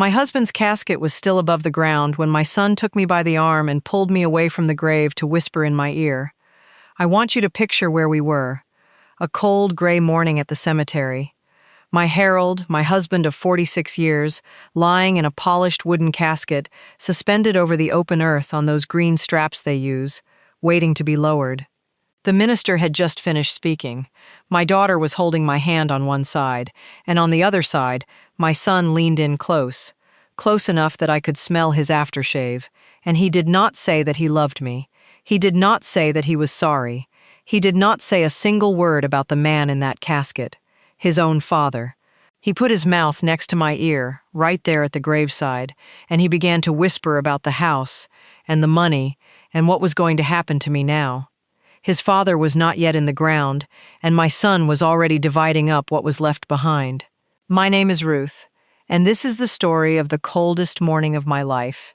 My husband's casket was still above the ground when my son took me by the arm and pulled me away from the grave to whisper in my ear. I want you to picture where we were. A cold, gray morning at the cemetery. My Harold, my husband of 46 years, lying in a polished wooden casket, suspended over the open earth on those green straps they use, waiting to be lowered. The minister had just finished speaking. My daughter was holding my hand on one side, and on the other side, my son leaned in close enough that I could smell his aftershave, and he did not say that he loved me. He did not say that he was sorry. He did not say a single word about the man in that casket, his own father. He put his mouth next to my ear, right there at the graveside, and he began to whisper about the house, and the money, and what was going to happen to me now. His father was not yet in the ground, and my son was already dividing up what was left behind. My name is Ruth, and this is the story of the coldest morning of my life,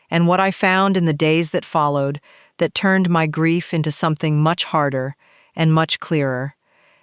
and what I found in the days that followed that turned my grief into something much harder and much clearer,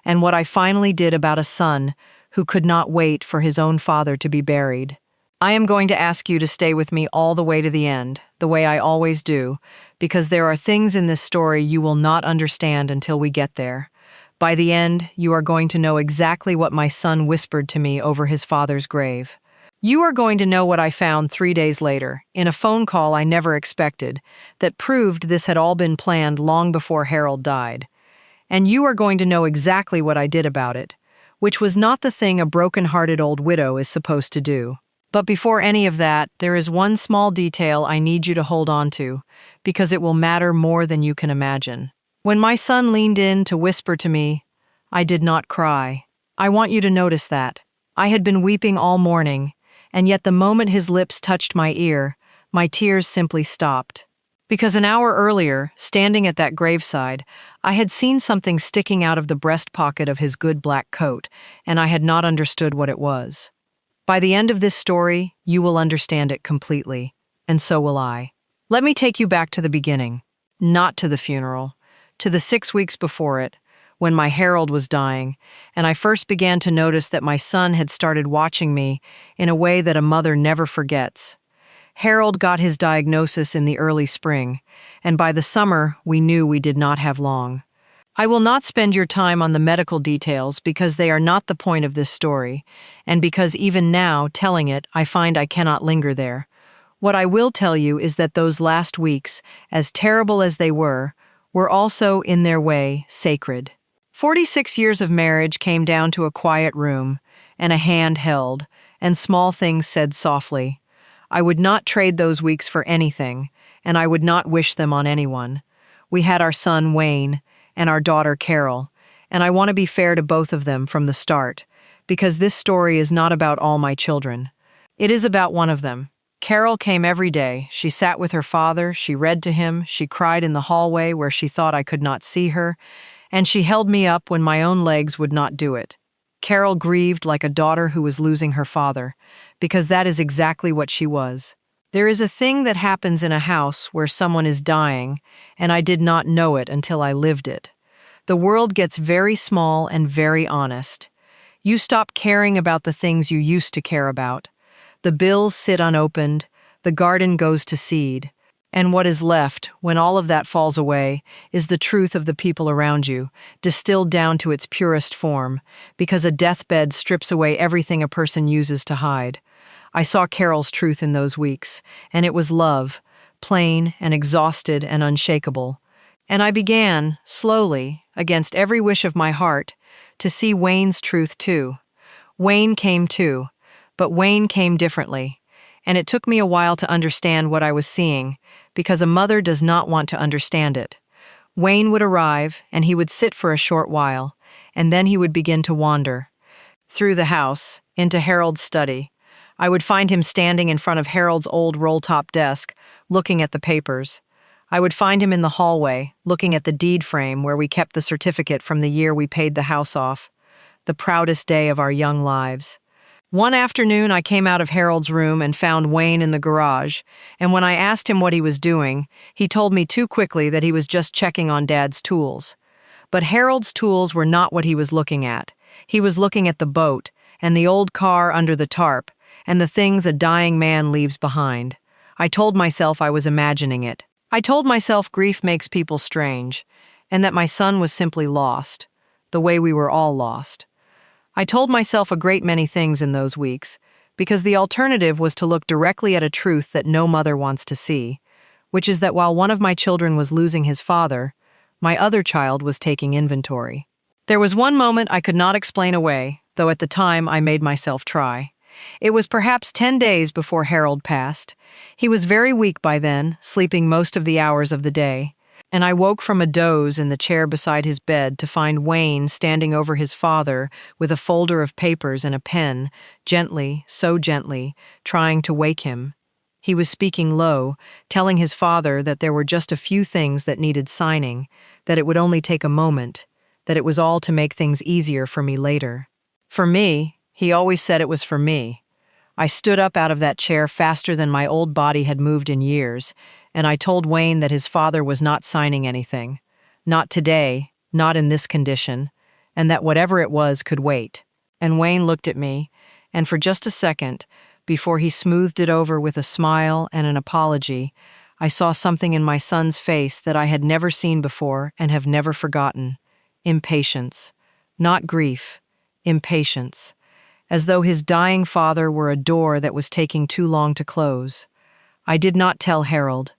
and what I finally did about a son who could not wait for his own father to be buried. I am going to ask you to stay with me all the way to the end, the way I always do, because there are things in this story you will not understand until we get there. By the end, you are going to know exactly what my son whispered to me over his father's grave. You are going to know what I found 3 days later, in a phone call I never expected, that proved this had all been planned long before Harold died. And you are going to know exactly what I did about it, which was not the thing a broken-hearted old widow is supposed to do. But before any of that, there is one small detail I need you to hold on to, because it will matter more than you can imagine. When my son leaned in to whisper to me, I did not cry. I want you to notice that. I had been weeping all morning, and yet the moment his lips touched my ear, my tears simply stopped. Because an hour earlier, standing at that graveside, I had seen something sticking out of the breast pocket of his good black coat, and I had not understood what it was. By the end of this story, you will understand it completely, and so will I. Let me take you back to the beginning, not to the funeral, to the 6 weeks before it, when my Harold was dying, and I first began to notice that my son had started watching me in a way that a mother never forgets. Harold got his diagnosis in the early spring, and by the summer, we knew we did not have long. I will not spend your time on the medical details because they are not the point of this story, and because even now, telling it, I find I cannot linger there. What I will tell you is that those last weeks, as terrible as they were also, in their way, sacred. 46 years of marriage came down to a quiet room, and a hand held, and small things said softly. I would not trade those weeks for anything, and I would not wish them on anyone. We had our son, Wayne, and our daughter, Carol, and I want to be fair to both of them from the start, because this story is not about all my children. It is about one of them. Carol came every day. She sat with her father, she read to him, she cried in the hallway where she thought I could not see her, and she held me up when my own legs would not do it. Carol grieved like a daughter who was losing her father, because that is exactly what she was. There is a thing that happens in a house where someone is dying, and I did not know it until I lived it. The world gets very small and very honest. You stop caring about the things you used to care about. The bills sit unopened, the garden goes to seed, and what is left, when all of that falls away, is the truth of the people around you, distilled down to its purest form, because a deathbed strips away everything a person uses to hide. I saw Carol's truth in those weeks, and it was love, plain and exhausted and unshakable. And I began, slowly, against every wish of my heart, to see Wayne's truth too. Wayne came too, but Wayne came differently, and it took me a while to understand what I was seeing, because a mother does not want to understand it. Wayne would arrive, and he would sit for a short while, and then he would begin to wander. Through the house, into Harold's study. I would find him standing in front of Harold's old roll-top desk, looking at the papers. I would find him in the hallway, looking at the deed frame where we kept the certificate from the year we paid the house off, the proudest day of our young lives. One afternoon, I came out of Harold's room and found Wayne in the garage, and when I asked him what he was doing, he told me too quickly that he was just checking on Dad's tools. But Harold's tools were not what he was looking at. He was looking at the boat, and the old car under the tarp, and the things a dying man leaves behind. I told myself I was imagining it. I told myself grief makes people strange, and that my son was simply lost, the way we were all lost. I told myself a great many things in those weeks, because the alternative was to look directly at a truth that no mother wants to see, which is that while one of my children was losing his father, my other child was taking inventory. There was one moment I could not explain away, though at the time I made myself try. It was perhaps 10 days before Harold passed. He was very weak by then, sleeping most of the hours of the day, and I woke from a doze in the chair beside his bed to find Wayne standing over his father with a folder of papers and a pen, gently, so gently, trying to wake him. He was speaking low, telling his father that there were just a few things that needed signing, that it would only take a moment, that it was all to make things easier for me later. For me, he always said it was for me. I stood up out of that chair faster than my old body had moved in years, and I told Wayne that his father was not signing anything. Not today, not in this condition, and that whatever it was could wait. And Wayne looked at me, and for just a second, before he smoothed it over with a smile and an apology, I saw something in my son's face that I had never seen before and have never forgotten. Impatience. Not grief. Impatience. As though his dying father were a door that was taking too long to close. I did not tell Harold.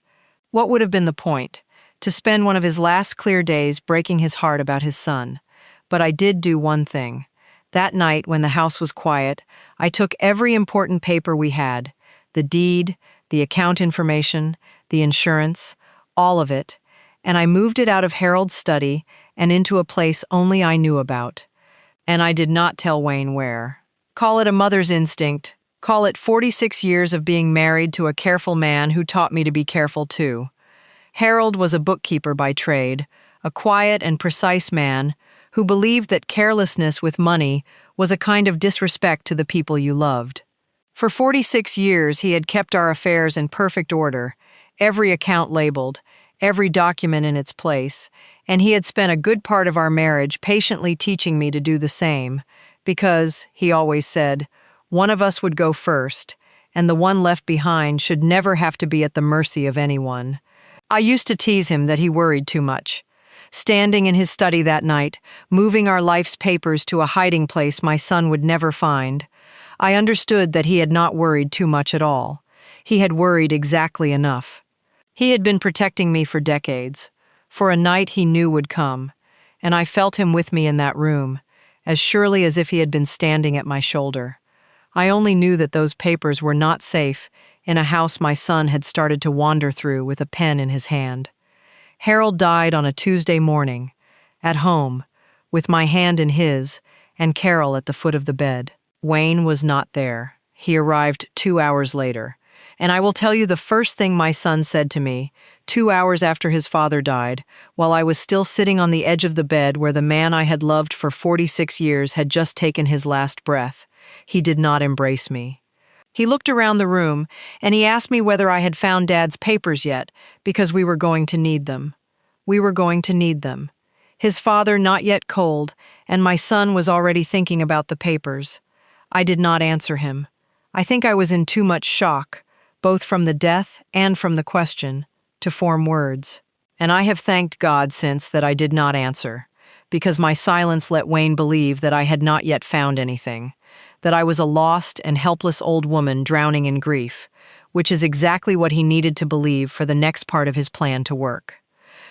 What would have been the point? To spend one of his last clear days breaking his heart about his son. But I did do one thing. That night, when the house was quiet, I took every important paper we had, the deed, the account information, the insurance, all of it, and I moved it out of Harold's study and into a place only I knew about. And I did not tell Wayne where. Call it a mother's instinct. Call it 46 years of being married to a careful man who taught me to be careful too. Harold was a bookkeeper by trade, a quiet and precise man who believed that carelessness with money was a kind of disrespect to the people you loved. For 46 years he had kept our affairs in perfect order, every account labeled, every document in its place, and he had spent a good part of our marriage patiently teaching me to do the same, because, he always said, one of us would go first, and the one left behind should never have to be at the mercy of anyone. I used to tease him that he worried too much. Standing in his study that night, moving our life's papers to a hiding place my son would never find, I understood that he had not worried too much at all. He had worried exactly enough. He had been protecting me for decades, for a night he knew would come, and I felt him with me in that room, as surely as if he had been standing at my shoulder. I only knew that those papers were not safe in a house my son had started to wander through with a pen in his hand. Harold died on a Tuesday morning, at home, with my hand in his, and Carol at the foot of the bed. Wayne was not there. He arrived 2 hours later. And I will tell you the first thing my son said to me, 2 hours after his father died, while I was still sitting on the edge of the bed where the man I had loved for 46 years had just taken his last breath. He did not embrace me. He looked around the room, and he asked me whether I had found Dad's papers yet, because we were going to need them. We were going to need them. His father not yet cold, and my son was already thinking about the papers. I did not answer him. I think I was in too much shock, both from the death and from the question, to form words. And I have thanked God since that I did not answer, because my silence let Wayne believe that I had not yet found anything, that I was a lost and helpless old woman drowning in grief, which is exactly what he needed to believe for the next part of his plan to work.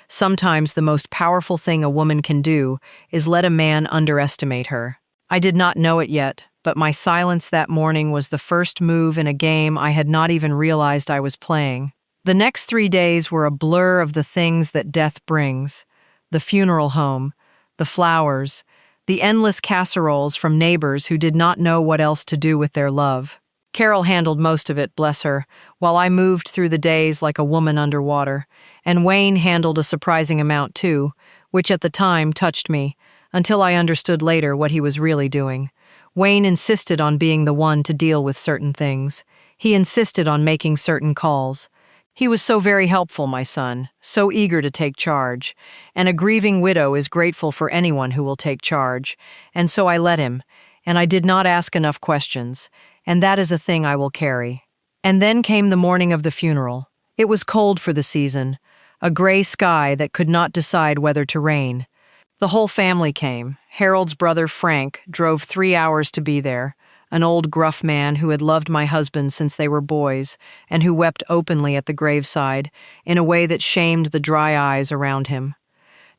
Sometimes the most powerful thing a woman can do is let a man underestimate her. I did not know it yet, but my silence that morning was the first move in a game I had not even realized I was playing. The next 3 days were a blur of the things that death brings: the funeral home, the flowers, the endless casseroles from neighbors who did not know what else to do with their love. Carol handled most of it, bless her, while I moved through the days like a woman underwater, and Wayne handled a surprising amount too, which at the time touched me, until I understood later what he was really doing. Wayne insisted on being the one to deal with certain things. He insisted on making certain calls. He was so very helpful, my son, so eager to take charge, and a grieving widow is grateful for anyone who will take charge, and so I let him, and I did not ask enough questions, and that is a thing I will carry. And then came the morning of the funeral. It was cold for the season, a gray sky that could not decide whether to rain. The whole family came. Harold's brother Frank drove 3 hours to be there, an old gruff man who had loved my husband since they were boys and who wept openly at the graveside in a way that shamed the dry eyes around him.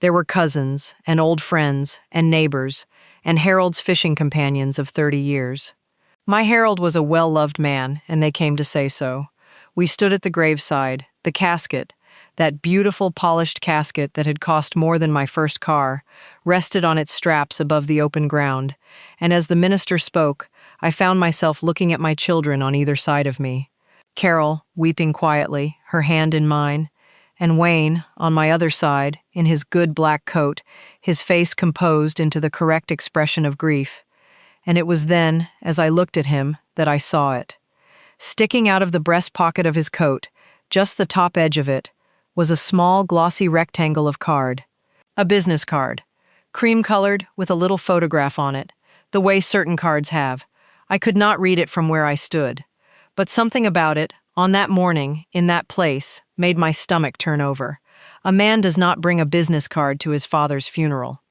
There were cousins and old friends and neighbors and Harold's fishing companions of 30 years. My Harold was a well-loved man, and they came to say so. We stood at the graveside, the casket, that beautiful polished casket that had cost more than my first car, rested on its straps above the open ground, and as the minister spoke, I found myself looking at my children on either side of me. Carol, weeping quietly, her hand in mine, and Wayne, on my other side, in his good black coat, his face composed into the correct expression of grief. And it was then, as I looked at him, that I saw it. Sticking out of the breast pocket of his coat, just the top edge of it, was a small glossy rectangle of card. A business card. Cream-colored, with a little photograph on it, the way certain cards have. I could not read it from where I stood. But something about it, on that morning, in that place, made my stomach turn over. A man does not bring a business card to his father's funeral.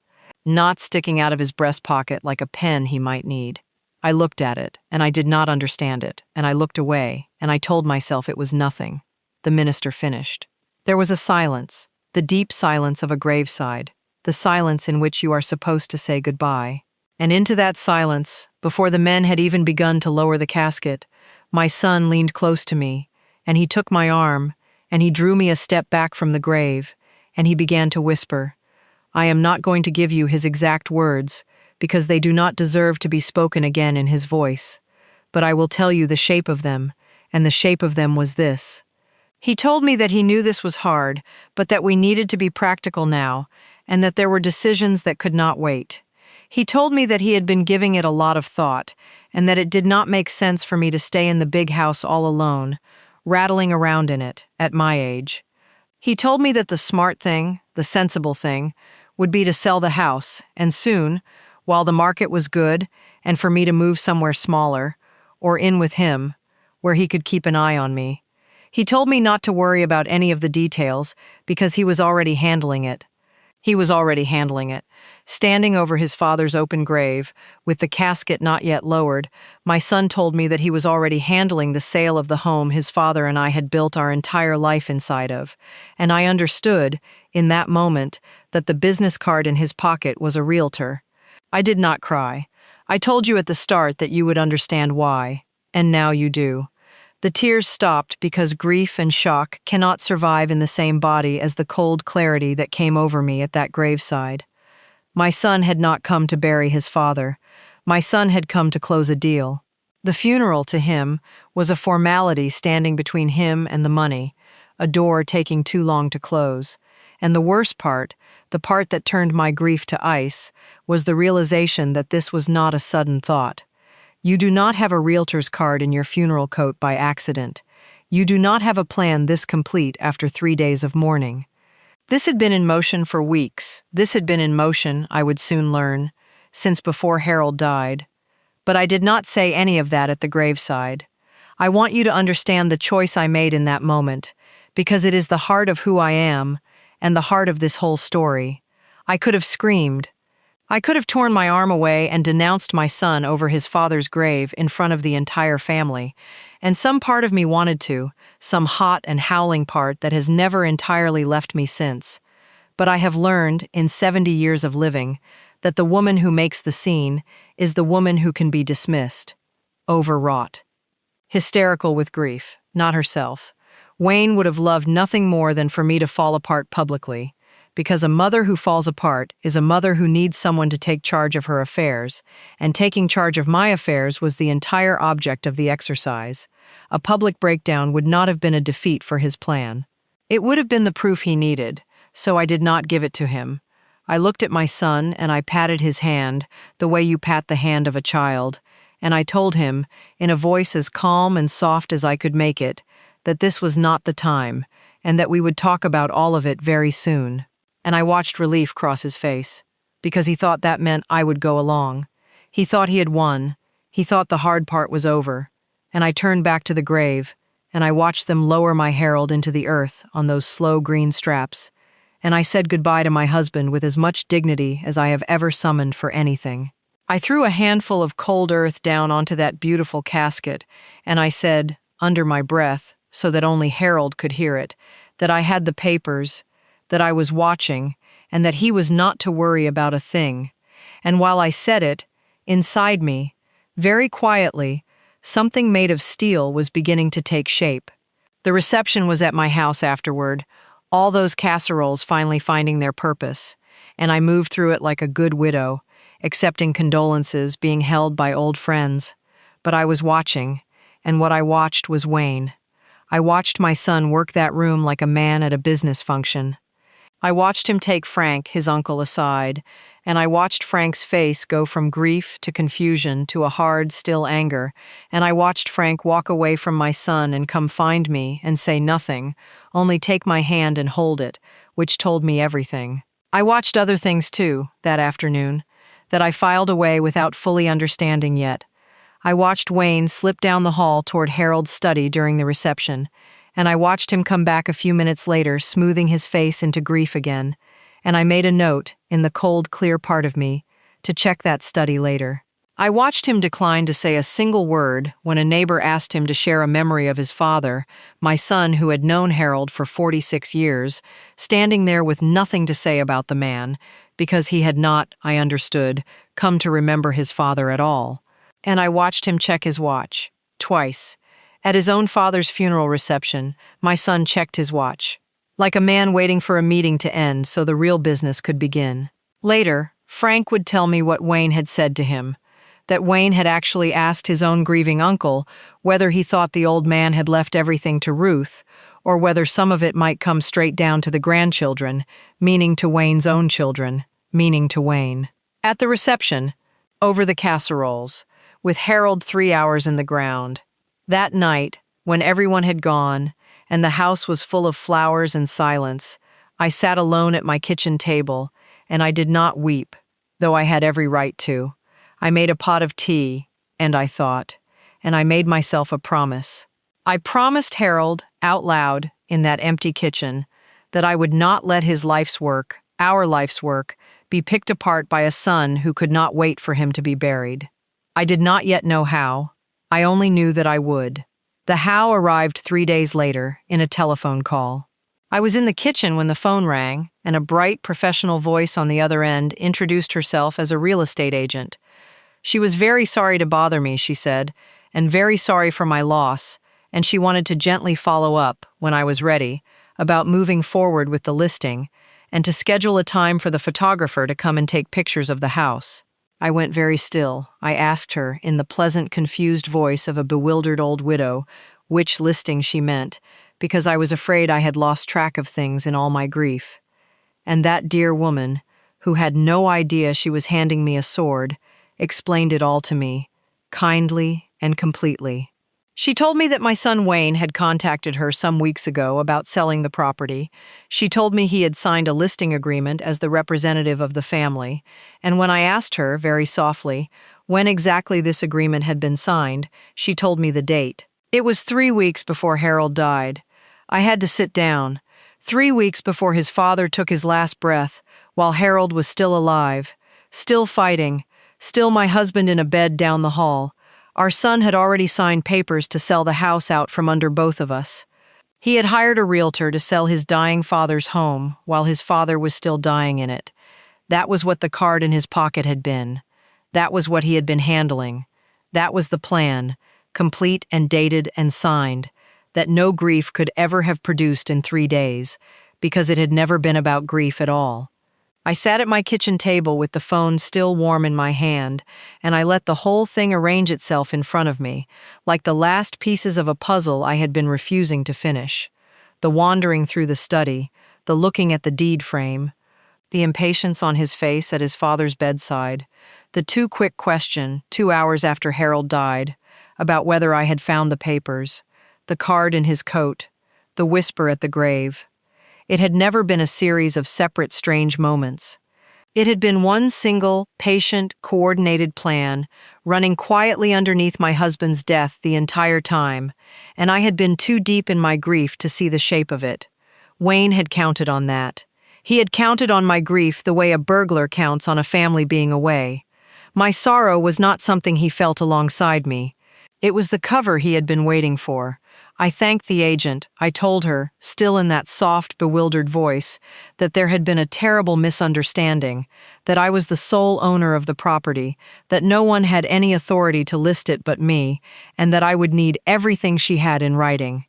Not sticking out of his breast pocket like a pen he might need. I looked at it, and I did not understand it, and I looked away, and I told myself it was nothing. The minister finished. There was a silence, the deep silence of a graveside, the silence in which you are supposed to say goodbye. And into that silence, before the men had even begun to lower the casket, my son leaned close to me, and he took my arm, and he drew me a step back from the grave, and he began to whisper. I am not going to give you his exact words, because they do not deserve to be spoken again in his voice. But I will tell you the shape of them, and the shape of them was this. He told me that he knew this was hard, but that we needed to be practical now, and that there were decisions that could not wait. He told me that he had been giving it a lot of thought, and that it did not make sense for me to stay in the big house all alone, rattling around in it, at my age. He told me that the smart thing, the sensible thing, would be to sell the house, and soon, while the market was good, and for me to move somewhere smaller, or in with him, where he could keep an eye on me. He told me not to worry about any of the details, because he was already handling it. Standing over his father's open grave, with the casket not yet lowered, my son told me that he was already handling the sale of the home his father and I had built our entire life inside of, and I understood, in that moment, that the business card in his pocket was a realtor. I did not cry. I told you at the start that you would understand why, and now you do. The tears stopped because grief and shock cannot survive in the same body as the cold clarity that came over me at that graveside. My son had not come to bury his father. My son had come to close a deal. The funeral, to him, was a formality standing between him and the money, a door taking too long to close. And the worst part, the part that turned my grief to ice, was the realization that this was not a sudden thought. You do not have a realtor's card in your funeral coat by accident. You do not have a plan this complete after 3 days of mourning. This had been in motion for weeks. This had been in motion, I would soon learn, since before Harold died. But I did not say any of that at the graveside. I want you to understand the choice I made in that moment, because it is the heart of who I am, and the heart of this whole story. I could have screamed. I could have torn my arm away and denounced my son over his father's grave in front of the entire family, and some part of me wanted to, some hot and howling part that has never entirely left me since. But I have learned, in 70 years of living, that the woman who makes the scene is the woman who can be dismissed, overwrought, hysterical with grief, not herself. Wayne would have loved nothing more than for me to fall apart publicly, because a mother who falls apart is a mother who needs someone to take charge of her affairs, and taking charge of my affairs was the entire object of the exercise. A public breakdown would not have been a defeat for his plan. It would have been the proof he needed, so I did not give it to him. I looked at my son and I patted his hand, the way you pat the hand of a child, and I told him, in a voice as calm and soft as I could make it, that this was not the time, and that we would talk about all of it very soon. And I watched relief cross his face, because he thought that meant I would go along. He thought he had won. He thought the hard part was over, and I turned back to the grave, and I watched them lower my Harold into the earth on those slow green straps, and I said goodbye to my husband with as much dignity as I have ever summoned for anything. I threw a handful of cold earth down onto that beautiful casket, and I said, under my breath, so that only Harold could hear it, that I had the papers, that I was watching, and that he was not to worry about a thing. And while I said it, inside me, very quietly, something made of steel was beginning to take shape. The reception was at my house afterward, all those casseroles finally finding their purpose, and I moved through it like a good widow, accepting condolences, being held by old friends. But I was watching, and what I watched was Wayne. I watched my son work that room like a man at a business function. I watched him take Frank, his uncle, aside, and I watched Frank's face go from grief to confusion to a hard, still anger, and I watched Frank walk away from my son and come find me and say nothing, only take my hand and hold it, which told me everything. I watched other things too, that afternoon, that I filed away without fully understanding yet. I watched Wayne slip down the hall toward Harold's study during the reception, and I watched him come back a few minutes later, smoothing his face into grief again, and I made a note, in the cold, clear part of me, to check that study later. I watched him decline to say a single word when a neighbor asked him to share a memory of his father, my son who had known Harold for 46 years, standing there with nothing to say about the man, because he had not, I understood, come to remember his father at all. And I watched him check his watch, twice. At his own father's funeral reception, my son checked his watch, like a man waiting for a meeting to end so the real business could begin. Later, Frank would tell me what Wayne had said to him, that Wayne had actually asked his own grieving uncle whether he thought the old man had left everything to Ruth, or whether some of it might come straight down to the grandchildren, meaning to Wayne's own children, meaning to Wayne. At the reception, over the casseroles, with Harold 3 hours in the ground. That night, when everyone had gone, and the house was full of flowers and silence, I sat alone at my kitchen table, and I did not weep, though I had every right to. I made a pot of tea, and I thought, and I made myself a promise. I promised Harold, out loud, in that empty kitchen, that I would not let his life's work, our life's work, be picked apart by a son who could not wait for him to be buried. I did not yet know how. I only knew that I would. The how arrived 3 days later, in a telephone call. I was in the kitchen when the phone rang, and a bright, professional voice on the other end introduced herself as a real estate agent. She was very sorry to bother me, she said, and very sorry for my loss, and she wanted to gently follow up, when I was ready, about moving forward with the listing, and to schedule a time for the photographer to come and take pictures of the house. I went very still. I asked her, in the pleasant, confused voice of a bewildered old widow, which listing she meant, because I was afraid I had lost track of things in all my grief. And that dear woman, who had no idea she was handing me a sword, explained it all to me, kindly and completely. She told me that my son Wayne had contacted her some weeks ago about selling the property. She told me he had signed a listing agreement as the representative of the family, and when I asked her, very softly, when exactly this agreement had been signed, she told me the date. It was 3 weeks before Harold died. I had to sit down. 3 weeks before his father took his last breath, while Harold was still alive, still fighting, still my husband in a bed down the hall. Our son had already signed papers to sell the house out from under both of us. He had hired a realtor to sell his dying father's home while his father was still dying in it. That was what the card in his pocket had been. That was what he had been handling. That was the plan, complete and dated and signed, that no grief could ever have produced in 3 days, because it had never been about grief at all. I sat at my kitchen table with the phone still warm in my hand, and I let the whole thing arrange itself in front of me, like the last pieces of a puzzle I had been refusing to finish. The wandering through the study, the looking at the deed frame, the impatience on his face at his father's bedside, the too quick question, 2 hours after Harold died, about whether I had found the papers, the card in his coat, the whisper at the grave. It had never been a series of separate strange moments. It had been one single, patient, coordinated plan, running quietly underneath my husband's death the entire time, and I had been too deep in my grief to see the shape of it. Wayne had counted on that. He had counted on my grief the way a burglar counts on a family being away. My sorrow was not something he felt alongside me. It was the cover he had been waiting for. I thanked the agent. I told her, still in that soft, bewildered voice, that there had been a terrible misunderstanding, that I was the sole owner of the property, that no one had any authority to list it but me, and that I would need everything she had in writing.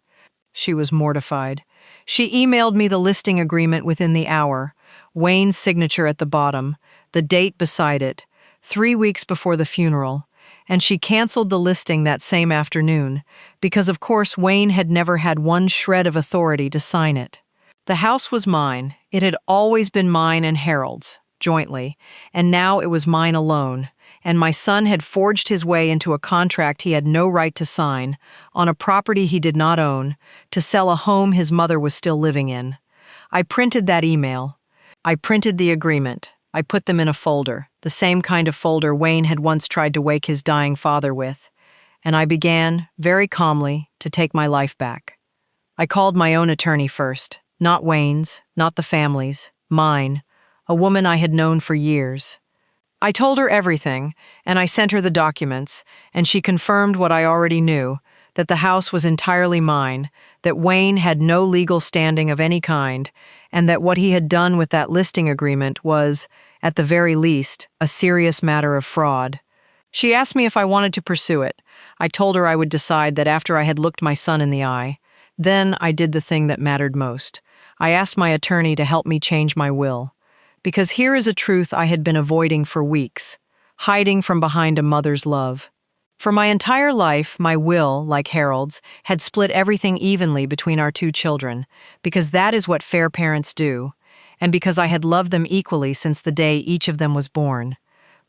She was mortified. She emailed me the listing agreement within the hour, Wayne's signature at the bottom, the date beside it, 3 weeks before the funeral, and she canceled the listing that same afternoon, because of course Wayne had never had one shred of authority to sign it. The house was mine. It had always been mine and Harold's, jointly, and now it was mine alone, and my son had forged his way into a contract he had no right to sign, on a property he did not own, to sell a home his mother was still living in. I printed that email. I printed the agreement. I put them in a folder, the same kind of folder Wayne had once tried to wake his dying father with, and I began, very calmly, to take my life back. I called my own attorney first, not Wayne's, not the family's, mine, a woman I had known for years. I told her everything, and I sent her the documents, and she confirmed what I already knew, that the house was entirely mine, that Wayne had no legal standing of any kind, and that what he had done with that listing agreement was, at the very least, a serious matter of fraud. She asked me if I wanted to pursue it. I told her I would decide that after I had looked my son in the eye. Then I did the thing that mattered most. I asked my attorney to help me change my will. Because here is a truth I had been avoiding for weeks, hiding from behind a mother's love. For my entire life, my will, like Harold's, had split everything evenly between our two children, because that is what fair parents do, and because I had loved them equally since the day each of them was born.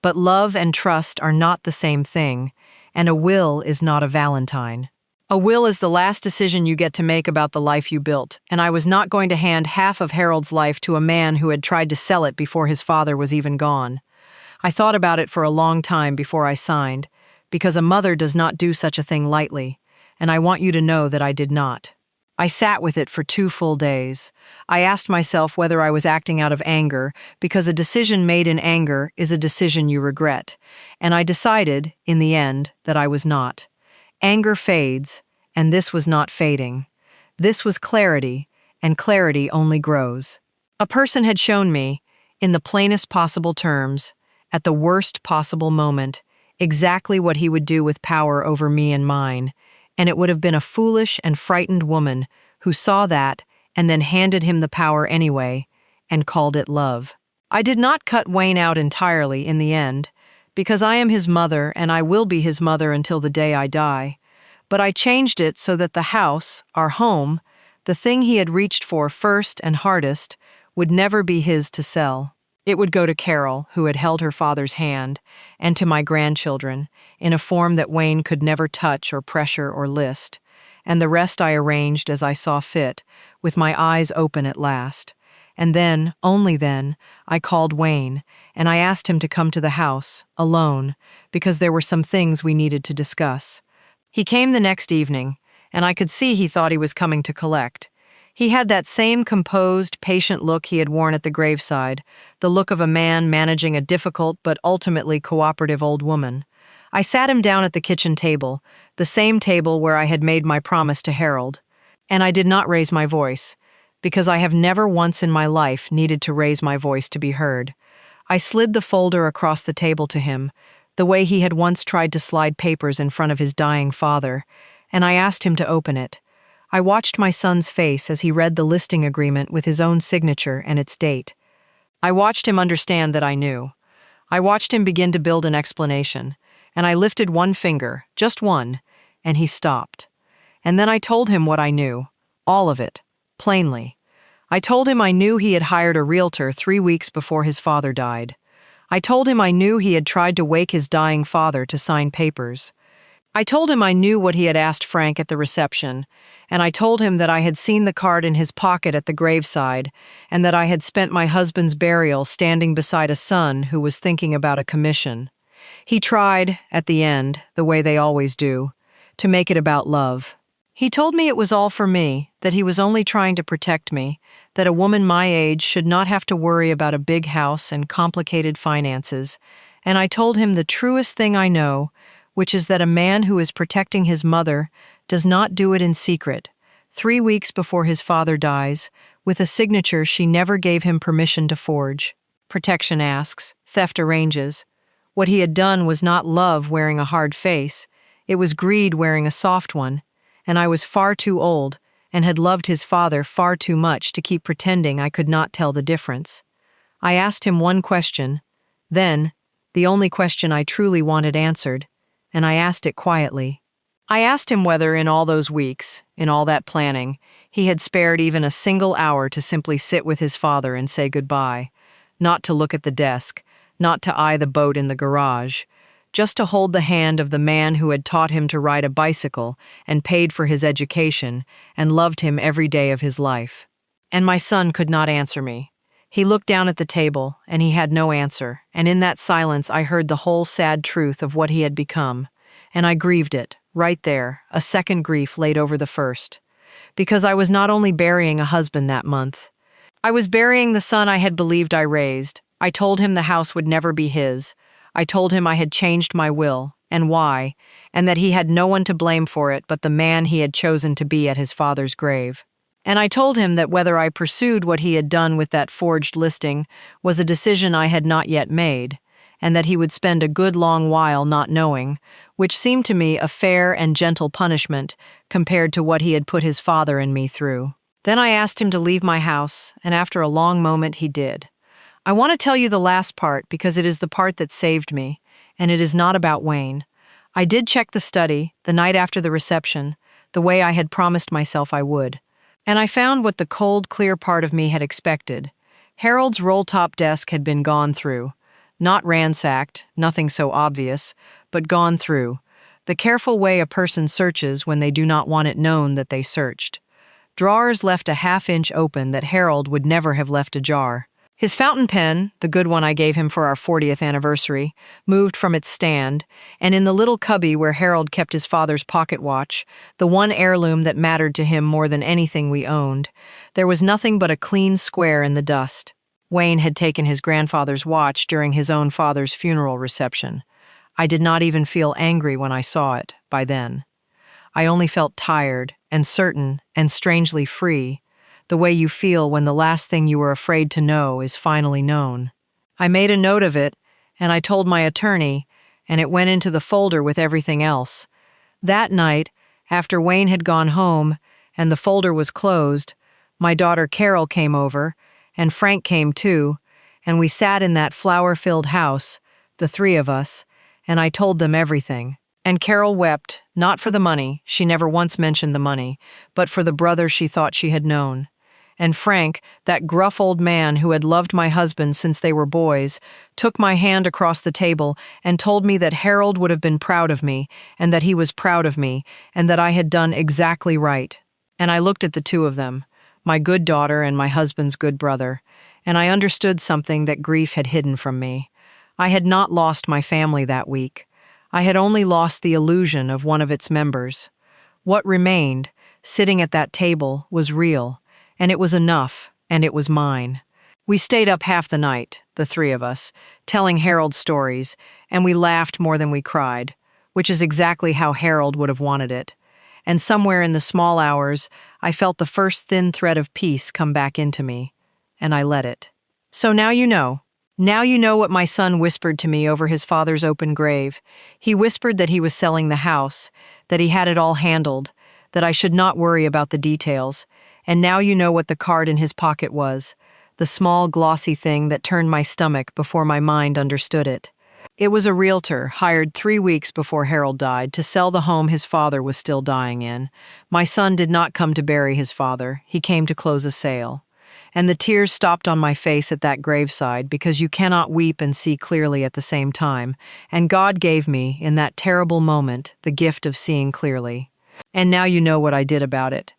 But love and trust are not the same thing, and a will is not a valentine. A will is the last decision you get to make about the life you built, and I was not going to hand half of Harold's life to a man who had tried to sell it before his father was even gone. I thought about it for a long time before I signed, because a mother does not do such a thing lightly, and I want you to know that I did not. I sat with it for 2 full days. I asked myself whether I was acting out of anger, because a decision made in anger is a decision you regret, and I decided, in the end, that I was not. Anger fades, and this was not fading. This was clarity, and clarity only grows. A person had shown me, in the plainest possible terms, at the worst possible moment, exactly what he would do with power over me and mine, and it would have been a foolish and frightened woman who saw that and then handed him the power anyway and called it love. I did not cut Wayne out entirely in the end, because I am his mother and I will be his mother until the day I die, but I changed it so that the house, our home, the thing he had reached for first and hardest, would never be his to sell. It would go to Carol, who had held her father's hand, and to my grandchildren, in a form that Wayne could never touch or pressure or list, and the rest I arranged as I saw fit, with my eyes open at last. And then, only then, I called Wayne, and I asked him to come to the house, alone, because there were some things we needed to discuss. He came the next evening, and I could see he thought he was coming to collect. He had that same composed, patient look he had worn at the graveside, the look of a man managing a difficult but ultimately cooperative old woman. I sat him down at the kitchen table, the same table where I had made my promise to Harold, and I did not raise my voice, because I have never once in my life needed to raise my voice to be heard. I slid the folder across the table to him, the way he had once tried to slide papers in front of his dying father, and I asked him to open it. I watched my son's face as he read the listing agreement with his own signature and its date. I watched him understand that I knew. I watched him begin to build an explanation, and I lifted one finger, just one, and he stopped. And then I told him what I knew, all of it, plainly. I told him I knew he had hired a realtor 3 weeks before his father died. I told him I knew he had tried to wake his dying father to sign papers. I told him I knew what he had asked Frank at the reception, and I told him that I had seen the card in his pocket at the graveside, and that I had spent my husband's burial standing beside a son who was thinking about a commission. He tried, at the end, the way they always do, to make it about love. He told me it was all for me, that he was only trying to protect me, that a woman my age should not have to worry about a big house and complicated finances, and I told him the truest thing I know, which is that a man who is protecting his mother does not do it in secret, 3 weeks before his father dies, with a signature she never gave him permission to forge. Protection asks, theft arranges. What he had done was not love wearing a hard face, it was greed wearing a soft one, and I was far too old and had loved his father far too much to keep pretending I could not tell the difference. I asked him one question, then, the only question I truly wanted answered, and I asked it quietly. I asked him whether in all those weeks, in all that planning, he had spared even a single hour to simply sit with his father and say goodbye, not to look at the desk, not to eye the boat in the garage, just to hold the hand of the man who had taught him to ride a bicycle and paid for his education and loved him every day of his life. And my son could not answer me. He looked down at the table, and he had no answer, and in that silence I heard the whole sad truth of what he had become, and I grieved it, right there, a second grief laid over the first. Because I was not only burying a husband that month, I was burying the son I had believed I raised. I told him the house would never be his. I told him I had changed my will, and why, and that he had no one to blame for it but the man he had chosen to be at his father's grave. And I told him that whether I pursued what he had done with that forged listing was a decision I had not yet made, and that he would spend a good long while not knowing, which seemed to me a fair and gentle punishment compared to what he had put his father and me through. Then I asked him to leave my house, and after a long moment he did. I want to tell you the last part because it is the part that saved me, and it is not about Wayne. I did check the study, the night after the reception, the way I had promised myself I would. And I found what the cold, clear part of me had expected. Harold's roll-top desk had been gone through. Not ransacked, nothing so obvious, but gone through. The careful way a person searches when they do not want it known that they searched. Drawers left a half-inch open that Harold would never have left ajar. His fountain pen, the good one I gave him for our 40th anniversary, moved from its stand, and in the little cubby where Harold kept his father's pocket watch, the one heirloom that mattered to him more than anything we owned, there was nothing but a clean square in the dust. Wayne had taken his grandfather's watch during his own father's funeral reception. I did not even feel angry when I saw it, by then. I only felt tired and certain and strangely free, the way you feel when the last thing you were afraid to know is finally known. I made a note of it, and I told my attorney, and it went into the folder with everything else. That night, after Wayne had gone home and the folder was closed, my daughter Carol came over, and Frank came too, and we sat in that flower-filled house, the three of us, and I told them everything. And Carol wept, not for the money, she never once mentioned the money, but for the brother she thought she had known. And Frank, that gruff old man who had loved my husband since they were boys, took my hand across the table and told me that Harold would have been proud of me, and that he was proud of me, and that I had done exactly right. And I looked at the two of them, my good daughter and my husband's good brother, and I understood something that grief had hidden from me. I had not lost my family that week. I had only lost the illusion of one of its members. What remained, sitting at that table, was real. And it was enough, and it was mine. We stayed up half the night, the three of us, telling Harold stories, and we laughed more than we cried, which is exactly how Harold would have wanted it. And somewhere in the small hours, I felt the first thin thread of peace come back into me, and I let it. So now you know. Now you know what my son whispered to me over his father's open grave. He whispered that he was selling the house, that he had it all handled, that I should not worry about the details. And now you know what the card in his pocket was, the small, glossy thing that turned my stomach before my mind understood it. It was a realtor hired 3 weeks before Harold died to sell the home his father was still dying in. My son did not come to bury his father, he came to close a sale. and the tears stopped on my face at that graveside because you cannot weep and see clearly at the same time, and God gave me, in that terrible moment, the gift of seeing clearly. And now you know what I did about it.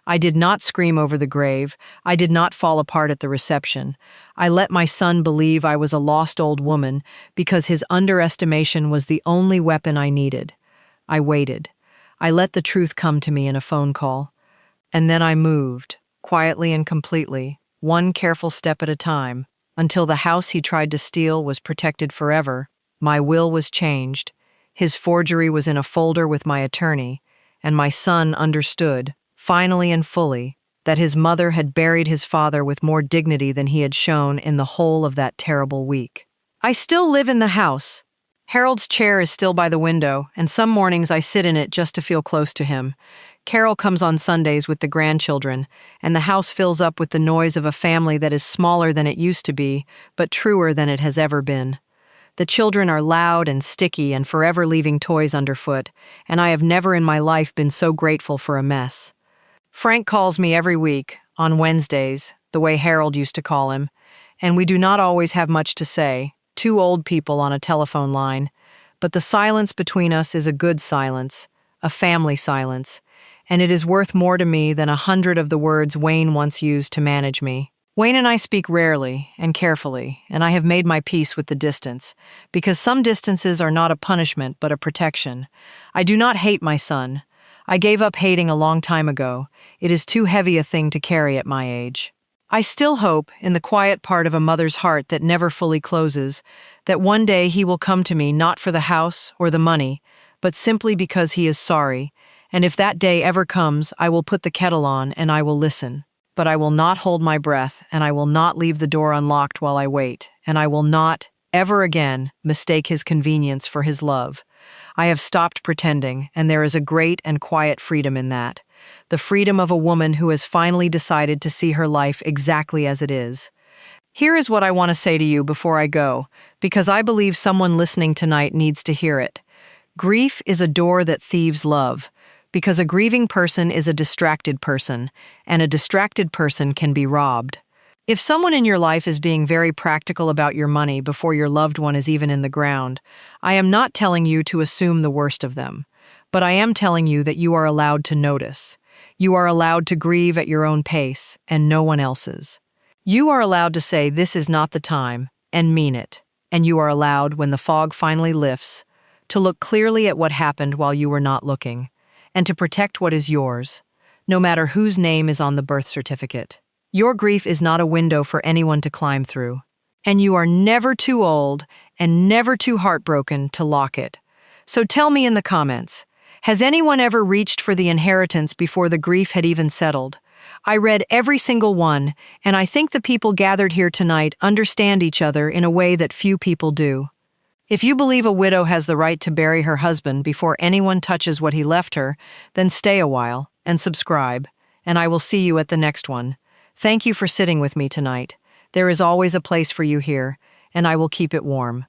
I did not scream over the grave. I did not fall apart at the reception. I let my son believe I was a lost old woman because his underestimation was the only weapon I needed. I waited. I let the truth come to me in a phone call. And then I moved, quietly and completely, one careful step at a time, until the house he tried to steal was protected forever. My will was changed. His forgery was in a folder with my attorney, and my son understood, finally and fully, that his mother had buried his father with more dignity than he had shown in the whole of that terrible week. I still live in the house. Harold's chair is still by the window, and some mornings I sit in it just to feel close to him. Carol comes on Sundays with the grandchildren, and the house fills up with the noise of a family that is smaller than it used to be, but truer than it has ever been. The children are loud and sticky and forever leaving toys underfoot, and I have never in my life been so grateful for a mess. Frank calls me every week, on Wednesdays, the way Harold used to call him, and we do not always have much to say, two old people on a telephone line, but the silence between us is a good silence, a family silence, and it is worth more to me than 100 of the words Wayne once used to manage me. Wayne and I speak rarely and carefully, and I have made my peace with the distance, because some distances are not a punishment but a protection. I do not hate my son. I gave up hating a long time ago. It is too heavy a thing to carry at my age. I still hope, in the quiet part of a mother's heart that never fully closes, that one day he will come to me not for the house or the money, but simply because he is sorry, and if that day ever comes, I will put the kettle on and I will listen. But I will not hold my breath, and I will not leave the door unlocked while I wait, and I will not, ever again, mistake his convenience for his love. I have stopped pretending, and there is a great and quiet freedom in that. The freedom of a woman who has finally decided to see her life exactly as it is. Here is what I want to say to you before I go, because I believe someone listening tonight needs to hear it. Grief is a door that thieves love, because a grieving person is a distracted person, and a distracted person can be robbed. If someone in your life is being very practical about your money before your loved one is even in the ground, I am not telling you to assume the worst of them, but I am telling you that you are allowed to notice. You are allowed to grieve at your own pace, and no one else's. You are allowed to say this is not the time, and mean it, and you are allowed, when the fog finally lifts, to look clearly at what happened while you were not looking, and to protect what is yours, no matter whose name is on the birth certificate. Your grief is not a window for anyone to climb through, and you are never too old and never too heartbroken to lock it. So tell me in the comments, has anyone ever reached for the inheritance before the grief had even settled? I read every single one, and I think the people gathered here tonight understand each other in a way that few people do. If you believe a widow has the right to bury her husband before anyone touches what he left her, then stay a while and subscribe, and I will see you at the next one. Thank you for sitting with me tonight. There is always a place for you here, and I will keep it warm.